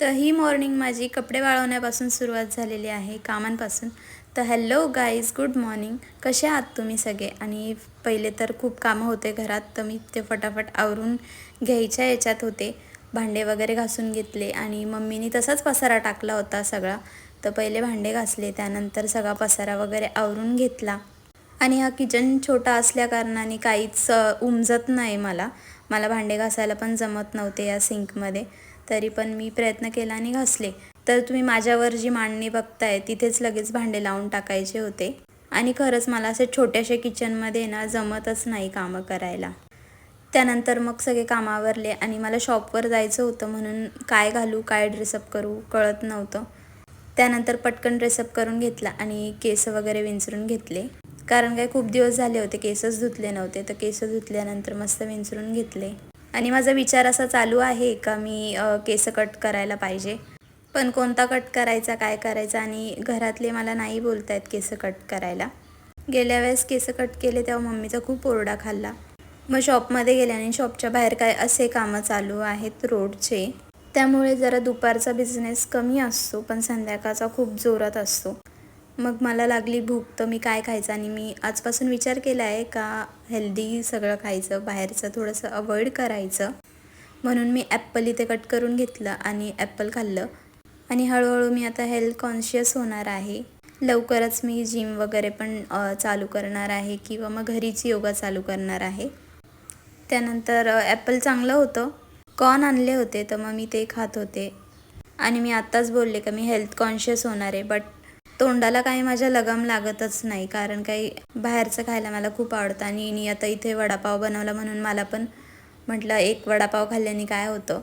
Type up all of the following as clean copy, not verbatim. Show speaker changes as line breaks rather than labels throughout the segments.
तर ही मॉर्निंग माझी कपडे वाळवण्यापासून सुरुवात झालेली आहे, कामांपासून. तर हॅलो गाईज, गुड मॉर्निंग. कसे आहात तुम्ही सगळे? आणि पहिले तर खूप कामं होते घरात, तर मी ते फटाफट आवरून घ्यायच्या याच्यात होते. भांडे वगैरे घासून घेतले आणि मम्मीनी तसाच पसारा टाकला होता सगळा. तर पहिले भांडे घासले, त्यानंतर सगळा पसारा वगैरे आवरून घेतला. आणि हा किचन छोटा असल्याकारणाने काहीच उमजत नाही मला. मला भांडे घासायला पण जमत नव्हते या सिंकमध्ये. तरी पण मी प्रयत्न केला आणि घासले. तर तुम्ही माझ्यावर जी मांडणी बघताय तिथेच लगेच भांडे लावून टाकायचे होते. आणि खरंच मला असे छोट्याशा किचनमध्ये ना जमतच नाही कामं करायला. त्यानंतर मग सगळे कामं आवरले आणि मला शॉपवर जायचं होतं, म्हणून काय घालू, काय ड्रेसअप करू कळत नव्हतं. त्यानंतर पटकन ड्रेसअप करून घेतला आणि केस वगैरे विंचरून घेतले. कारण काय खूप दिवस झाले होते केसच धुतले नव्हते. तर केस धुतल्यानंतर मस्त विंचरून घेतले. आणि माझा विचार असा चालू आहे का मी केस कट करायला पाहिजे. पण कोणता कट करायचा, काय करायचा, आणि घरातले मला नाही बोलतायत केस कट करायला. गेल्या वेळेस केस कट केले तेव्हा मम्मीचा खूप ओरडा खाल्ला. मग शॉपमध्ये गेले आणि शॉपच्या बाहेर काय असे कामं चालू आहेत रोडचे. त्यामुळे जरा दुपारचा बिझनेस कमी असतो, पण संध्याकाळचा खूप जोरात असतो. मग मला लागली भूक, तर मी काय खायचं, आणि मी आजपासून विचार केला आहे का हेल्दी सगळं खायचं, बाहेरचं थोडंसं अवॉइड करायचं. म्हणून मी ॲप्पल इथे कट करून घेतलं आणि ॲप्पल खाल्लं. आणि हळूहळू मी आता हेल्थ कॉन्शियस होणार आहे. लवकरच मी जिम वगैरे पण चालू करणार आहे, किंवा मग घरीच योगा चालू करणार आहे. त्यानंतर ॲप्पल चांगलं होतं. कॉर्न आणले होते, तर मग मी ते खात होते. आणि मी आत्ताच बोलले का मी हेल्थ कॉन्शियस होणार आहे, बट तोंडाला काही माझ्या लगाम लागतच नाही. कारण काही बाहेरचं खायला मला खूप आवडतं. आणि आता इथे वडापाव बनवला, म्हणून मला पण म्हटलं एक वडापाव खाल्ल्याने काय होतं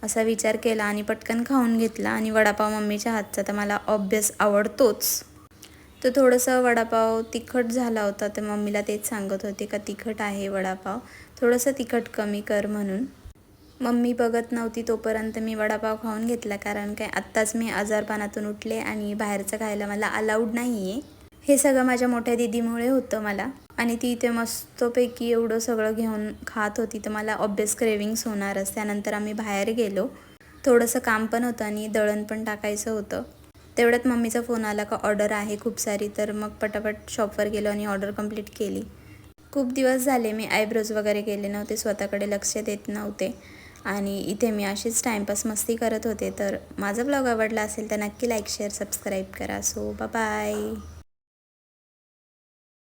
असा विचार केला आणि पटकन खाऊन घेतला. आणि वडापाव मम्मीच्या हातचा तर मला ऑब्वियस आवडतोच. तर थोडंसं वडापाव तिखट झाला होता, तर मम्मीला तेच सांगत होते का तिखट आहे वडापाव, थोडंसं तिखट कमी कर म्हणून. मम्मी बघत नव्हती तोपर्यंत मी वडापाव खाऊन घेतला. कारण काय आत्ताच मी आजारपणातून उठले आणि बाहेरचं खायला मला अलाउड नाही आहे. हे सगळं माझ्या मोठ्या दीदीमुळे होतं मला. आणि ती इथे मस्तपैकी एवढं सगळं घेऊन खात होती, तर मला ऑब्वियस क्रेविंग्स होणारच. त्यानंतर आम्ही बाहेर गेलो. थोडंसं काम पण होतं आणि दळण पण टाकायचं होतं. तेवढ्यात मम्मीचा फोन आला का ऑर्डर आहे खूप सारी. तर मग पटापट शॉपवर गेलो आणि ऑर्डर कंप्लीट केली. खूप दिवस झाले मी आयब्रोज वगैरे केले नव्हते, स्वतःकडे लक्ष देत नव्हते. आणि इथे मी अशीच टाईमपास मस्ती करत होते. तर माझा ब्लॉग आवडला असेल तर नक्की लाईक, शेअर, सबस्क्राईब करा. So bye.